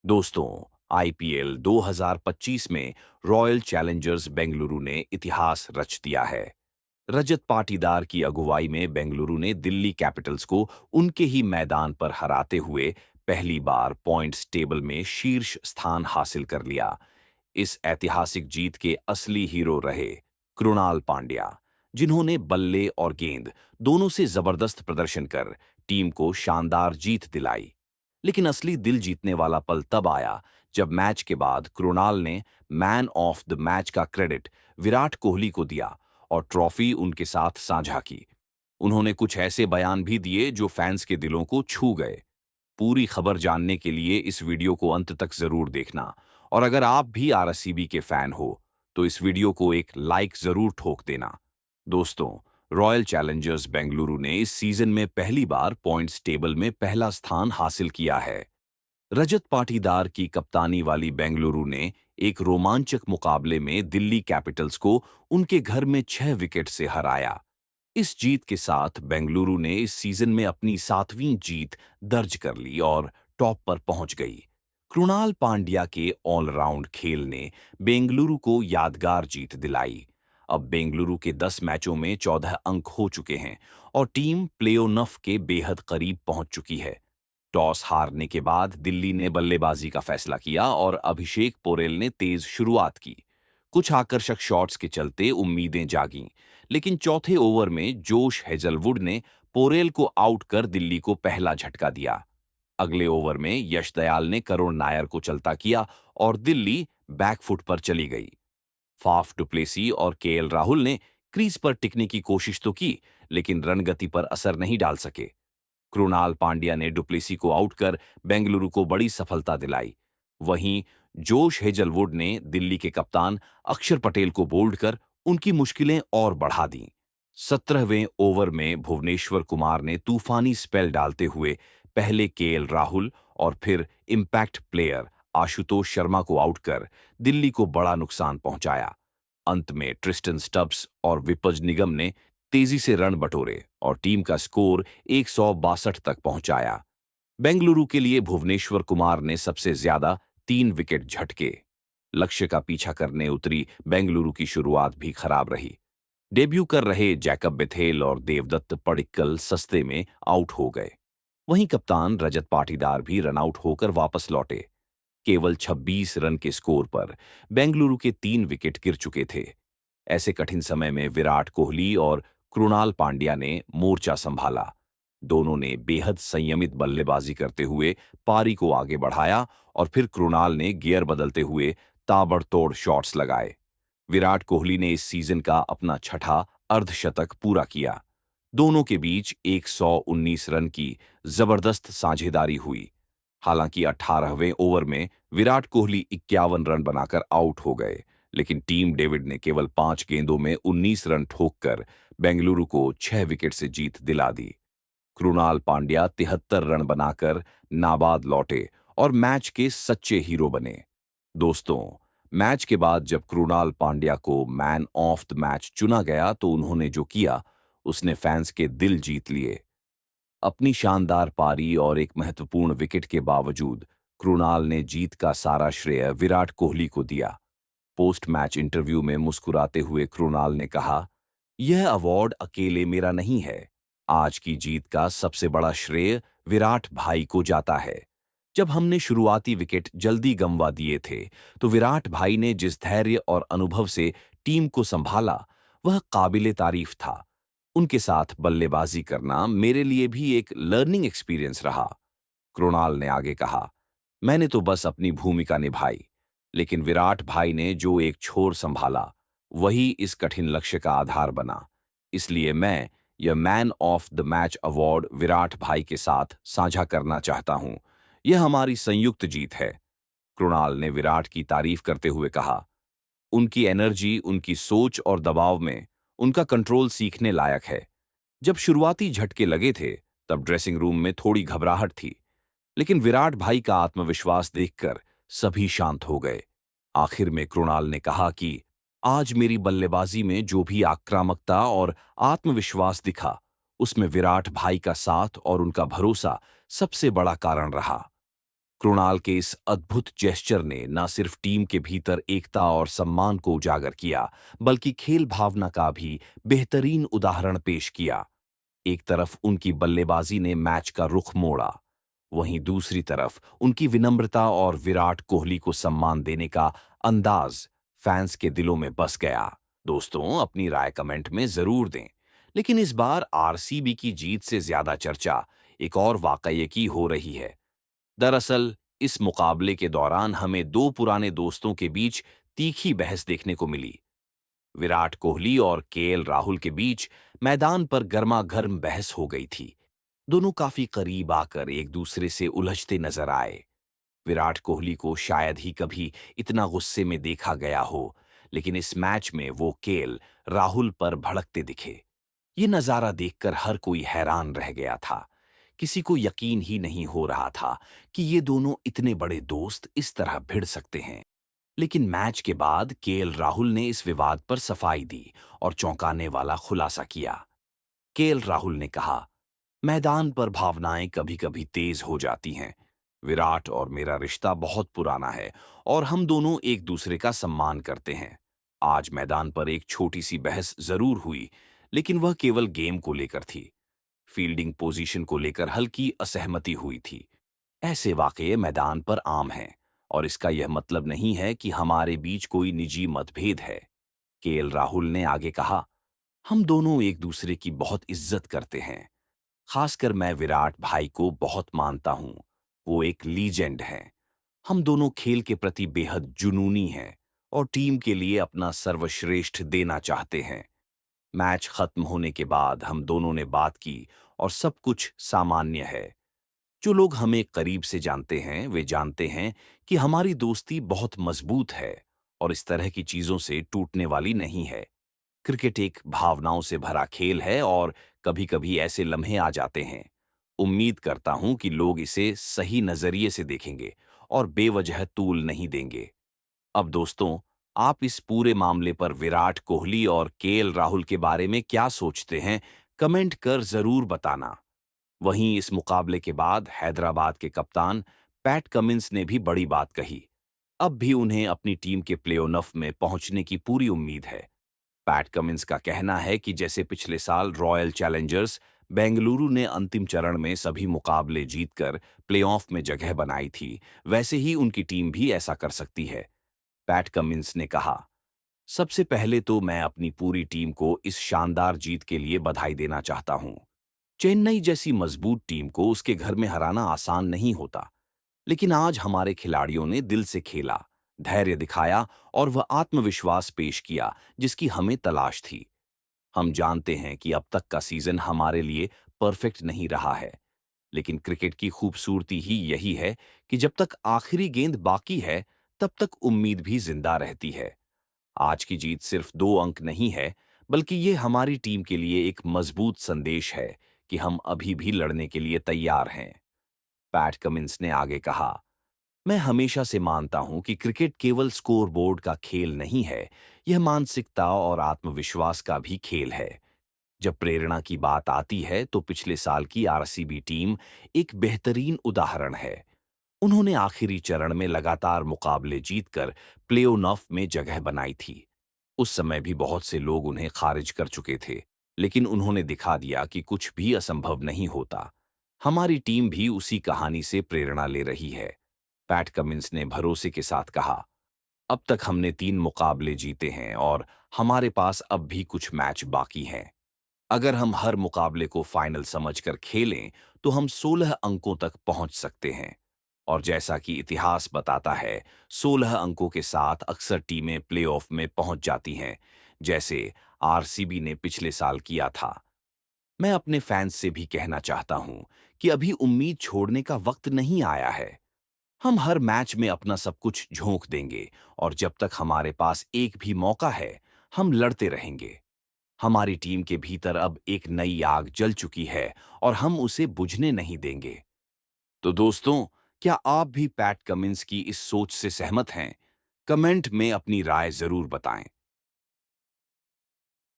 दोस्तों, आईपीएल 2025 में royal Challengers Bengaluru ने इतिहास रच दिया है। रजत पाटीदार की अगुवाई में बेंगलुरु ने दिल्ली कैपिटल्स को उनके ही मैदान पर हराते हुए पहली बार पॉइंट्स टेबल में शीर्ष स्थान हासिल कर लिया। इस ऐतिहासिक जीत के असली हीरो रहे कृणाल पांड्या, जिन्होंने बल्ले और गेंद दोनों से जबरदस्त प्रदर्शन कर टीम को शानदार जीत दिलाई। लेकिन असली दिल जीतने वाला पल तब आया जब मैच के बाद कृणाल ने मैन ऑफ द मैच का क्रेडिट विराट कोहली को दिया और ट्रॉफी उनके साथ साझा की। उन्होंने कुछ ऐसे बयान भी दिए जो फैंस के दिलों को छू गए। पूरी खबर जानने के लिए इस वीडियो को अंत तक जरूर देखना, और अगर आप भी आरसीबी के फैन हो तो इस वीडियो को एक लाइक जरूर ठोक देना। दोस्तों, रॉयल चैलेंजर्स बेंगलुरु ने इस सीजन में पहली बार पॉइंट्स टेबल में पहला स्थान हासिल किया है। रजत पाटीदार की कप्तानी वाली बेंगलुरु ने एक रोमांचक मुकाबले में दिल्ली कैपिटल्स को उनके घर में 6 विकेट से हराया। इस जीत के साथ बेंगलुरु ने इस सीजन में अपनी 7वीं जीत दर्ज कर ली और टॉप पर पहुंच गई। कृणाल पांड्या के ऑलराउंड खेल ने बेंगलुरु को यादगार जीत दिलाई। अब बेंगलुरु के 10 मैचों में 14 अंक हो चुके हैं और टीम प्लेऑफ के बेहद करीब पहुंच चुकी है। टॉस हारने के बाद दिल्ली ने बल्लेबाजी का फैसला किया और अभिषेक पोरेल ने तेज शुरुआत की। कुछ आकर्षक शॉट्स के चलते उम्मीदें जागीं, लेकिन चौथे ओवर में जोश हेजलवुड ने पोरेल को आउट कर दिल्ली को पहला झटका दिया। अगले ओवर में यश दयाल ने करुण नायर को चलता किया और दिल्ली बैकफुट पर चली गई। फाफ डुप्लेसी और केएल राहुल ने क्रीज पर टिकने की कोशिश तो की, लेकिन रनगति पर असर नहीं डाल सके। कृणाल पांड्या ने डुप्लेसी को आउट कर बेंगलुरु को बड़ी सफलता दिलाई। वहीं जोश हेजलवुड ने दिल्ली के कप्तान अक्षर पटेल को बोल्ड कर उनकी मुश्किलें और बढ़ा दीं। 17वें ओवर में भुवनेश्वर कुमार ने तूफानी स्पेल डालते हुए पहले केएल राहुल और फिर इंपैक्ट प्लेयर आशुतोष शर्मा को आउट कर दिल्ली को बड़ा नुकसान पहुंचाया। अंत में ट्रिस्टन स्टब्स और विपज निगम ने तेजी से रन बटोरे और टीम का स्कोर 162 तक पहुंचाया। बेंगलुरु के लिए भुवनेश्वर कुमार ने सबसे ज्यादा 3 विकेट झटके। लक्ष्य का पीछा करने उतरी बेंगलुरु की शुरुआत भी खराब रही। डेब्यू कर रहे जैकब बेथेल और देवदत्त पडिक्कल सस्ते में आउट हो गए। वहीं कप्तान रजत पाटीदार भी रनआउट होकर वापस लौटे। केवल 26 रन के स्कोर पर बेंगलुरु के 3 विकेट गिर चुके थे। ऐसे कठिन समय में विराट कोहली और कृणाल पांड्या ने मोर्चा संभाला। दोनों ने बेहद संयमित बल्लेबाजी करते हुए पारी को आगे बढ़ाया और फिर कृणाल ने गियर बदलते हुए ताबड़तोड़ शॉट्स लगाए। विराट कोहली ने इस सीजन का अपना छठा अर्धशतक पूरा किया। दोनों के बीच 119 रन की जबरदस्त साझेदारी हुई। हालांकि 18वें ओवर में विराट कोहली 51 रन बनाकर आउट हो गए, लेकिन टीम डेविड ने केवल 5 गेंदों में 19 रन ठोककर बेंगलुरु को 6 विकेट से जीत दिला दी। कृणाल पांड्या 73 रन बनाकर नाबाद लौटे और मैच के सच्चे हीरो बने। दोस्तों, मैच के बाद जब कृणाल पांड्या को मैन ऑफ द मैच चुना गया तो उन्होंने जो किया, उसने फैंस के दिल जीत लिए। अपनी शानदार पारी और एक महत्वपूर्ण विकेट के बावजूद कृणाल ने जीत का सारा श्रेय विराट कोहली को दिया। पोस्ट मैच इंटरव्यू में मुस्कुराते हुए कृणाल ने कहा, यह अवार्ड अकेले मेरा नहीं है। आज की जीत का सबसे बड़ा श्रेय विराट भाई को जाता है। जब हमने शुरुआती विकेट जल्दी गंवा दिए थे तो विराट भाई ने जिस धैर्य और अनुभव से टीम को संभाला, वह काबिले तारीफ था। उनके साथ बल्लेबाजी करना मेरे लिए भी एक लर्निंग एक्सपीरियंस रहा। कृणाल ने आगे कहा, मैंने तो बस अपनी भूमिका निभाई, लेकिन विराट भाई ने जो एक छोर संभाला, वही इस कठिन लक्ष्य का आधार बना। इसलिए मैं यह man of the match award Virat भाई के साथ साझा करना चाहता हूं। यह हमारी संयुक्त जीत है। कृणाल ने विराट की तारीफ करते हुए कहा, उनकी एनर्जी, उनकी सोच और दबाव में उनका कंट्रोल सीखने लायक है। जब शुरुआती झटके लगे थे तब ड्रेसिंग रूम में थोड़ी घबराहट थी, लेकिन विराट भाई का आत्मविश्वास देखकर सभी शांत हो गए। आखिर में कृणाल ने कहा कि आज मेरी बल्लेबाजी में जो भी आक्रामकता और आत्मविश्वास दिखा, उसमें विराट भाई का साथ और उनका भरोसा सबसे बड़ा कारण रहा। कृणाल के इस अद्भुत जेस्चर ने न सिर्फ टीम के भीतर एकता और सम्मान को उजागर किया, बल्कि खेल भावना का भी बेहतरीन उदाहरण पेश किया। एक तरफ उनकी बल्लेबाजी ने मैच का रुख मोड़ा, वहीं दूसरी तरफ उनकी विनम्रता और विराट कोहली को सम्मान देने का अंदाज फैंस के दिलों में बस गया। दोस्तों, अपनी राय कमेंट में जरूर दें। लेकिन इस बार आरसीबी की जीत से ज्यादा चर्चा एक और वाकये की हो रही है। दरअसल इस मुकाबले के दौरान हमें दो पुराने दोस्तों के बीच तीखी बहस देखने को मिली। विराट कोहली और केएल राहुल के बीच मैदान पर गर्मागर्म बहस हो गई थी। दोनों काफी करीब आकर एक दूसरे से उलझते नजर आए। विराट कोहली को शायद ही कभी इतना गुस्से में देखा गया हो, लेकिन इस मैच में वो केएल राहुल पर भड़कते दिखे। ये नजारा देखकर हर कोई हैरान रह गया था। किसी को यकीन ही नहीं हो रहा था कि ये दोनों इतने बड़े दोस्त इस तरह भिड़ सकते हैं। लेकिन मैच के बाद केएल राहुल ने इस विवाद पर सफाई दी और चौंकाने वाला खुलासा किया। केएल राहुल ने कहा, मैदान पर भावनाएं कभी-कभी तेज हो जाती हैं। विराट और मेरा रिश्ता बहुत पुराना है और हम दोनों एक दूसरे का सम्मान करते हैं। आज मैदान पर एक छोटी सी बहस जरूर हुई, लेकिन वह केवल गेम को लेकर थी। फील्डिंग पोजीशन को लेकर हल्की असहमति हुई थी। ऐसे वाकये मैदान पर आम हैं और इसका यह मतलब नहीं है कि हमारे बीच कोई निजी मतभेद है। केएल राहुल ने आगे कहा, हम दोनों एक दूसरे की बहुत इज्जत करते हैं। खासकर मैं विराट भाई को बहुत मानता हूं। वो एक लीजेंड हैं। हम दोनों खेल के प्रति बेहद जुनूनी हैं और टीम के लिए अपना सर्वश्रेष्ठ देना चाहते हैं। मैच खत्म होने के बाद हम दोनों ने बात की और सब कुछ सामान्य है। जो लोग हमें करीब से जानते हैं वे जानते हैं कि हमारी दोस्ती बहुत मजबूत है और इस तरह की चीजों से टूटने वाली नहीं है। क्रिकेट एक भावनाओं से भरा खेल है और कभी-कभी ऐसे लम्हे आ जाते हैं। उम्मीद करता हूं कि लोग इसे सही नजरिए से देखेंगे और बेवजह तूल नहीं देंगे। अब दोस्तों, आप इस पूरे मामले पर विराट कोहली और केएल राहुल के बारे में क्या सोचते हैं? कमेंट कर जरूर बताना। वहीं इस मुकाबले के बाद हैदराबाद के कप्तान पैट कमिंस ने भी बड़ी बात कही। अब भी उन्हें अपनी टीम के प्लेऑफ में पहुंचने की पूरी उम्मीद है। पैट कमिंस का कहना है कि जैसे पिछले साल रॉयल चैलेंजर्स बेंगलुरु ने अंतिम चरण में सभी मुकाबले जीतकर प्लेऑफ में जगह बनाई थी, वैसे ही उनकी टीम भी ऐसा कर सकती है। पैट कमिंस ने कहा, सबसे पहले तो मैं अपनी पूरी टीम को इस शानदार जीत के लिए बधाई देना चाहता हूं। चेन्नई जैसी मजबूत टीम को उसके घर में हराना आसान नहीं होता, लेकिन आज हमारे खिलाड़ियों ने दिल से खेला, धैर्य दिखाया और वह आत्मविश्वास पेश किया जिसकी हमें तलाश थी। हम जानते हैं कि अब तक का सीजन हमारे लिए परफेक्ट नहीं रहा है, लेकिन क्रिकेट की खूबसूरती ही यही है कि जब तक आखिरी गेंद बाकी है, तब तक उम्मीद भी जिंदा रहती है। आज की जीत सिर्फ 2 अंक नहीं है, बल्कि ये हमारी टीम के लिए एक मजबूत संदेश है कि हम अभी भी लड़ने के लिए तैयार हैं। पैट कमिंस ने आगे कहा, मैं हमेशा से मानता हूं कि क्रिकेट केवल स्कोरबोर्ड का खेल नहीं है, यह मानसिकता और आत्मविश्वास का भी खेल है। जब प्रेरणा की बात आती है तो पिछले साल की आरसीबी टीम एक बेहतरीन उदाहरण है। उन्होंने आखिरी चरण में लगातार मुकाबले जीतकर प्लेऑफ में जगह बनाई थी। उस समय भी बहुत से लोग उन्हें खारिज कर चुके थे, लेकिन उन्होंने दिखा दिया कि कुछ भी असंभव नहीं होता। हमारी टीम भी उसी कहानी से प्रेरणा ले रही है। पैट कमिंस ने भरोसे के साथ कहा, अब तक हमने 3 मुकाबले जीते हैं और हमारे पास अब भी कुछ मैच बाकी हैं। अगर हम हर मुकाबले को फाइनल समझकर खेलें, तो हम 16 अंकों तक पहुंच सकते हैं। और जैसा कि इतिहास बताता है, 16 अंकों के साथ अक्सर टीमें प्लेऑफ में पहुंच जाती हैं, जैसे आरसीबी ने पिछले साल किया था। मैं अपने फैंस से भी कहना चाहता हूं कि अभी उम्मीद छोड़ने का वक्त नहीं आया है। हम हर मैच में अपना सब कुछ झोंक देंगे और जब तक हमारे पास एक भी मौका है, हम लड़ते रहेंगे। हमारी टीम के भीतर अब एक नई आग जल चुकी है और हम उसे बुझने नहीं देंगे। तो दोस्तों, क्या आप भी पैट कमिंस की इस सोच से सहमत हैं? कमेंट में अपनी राय जरूर बताएं।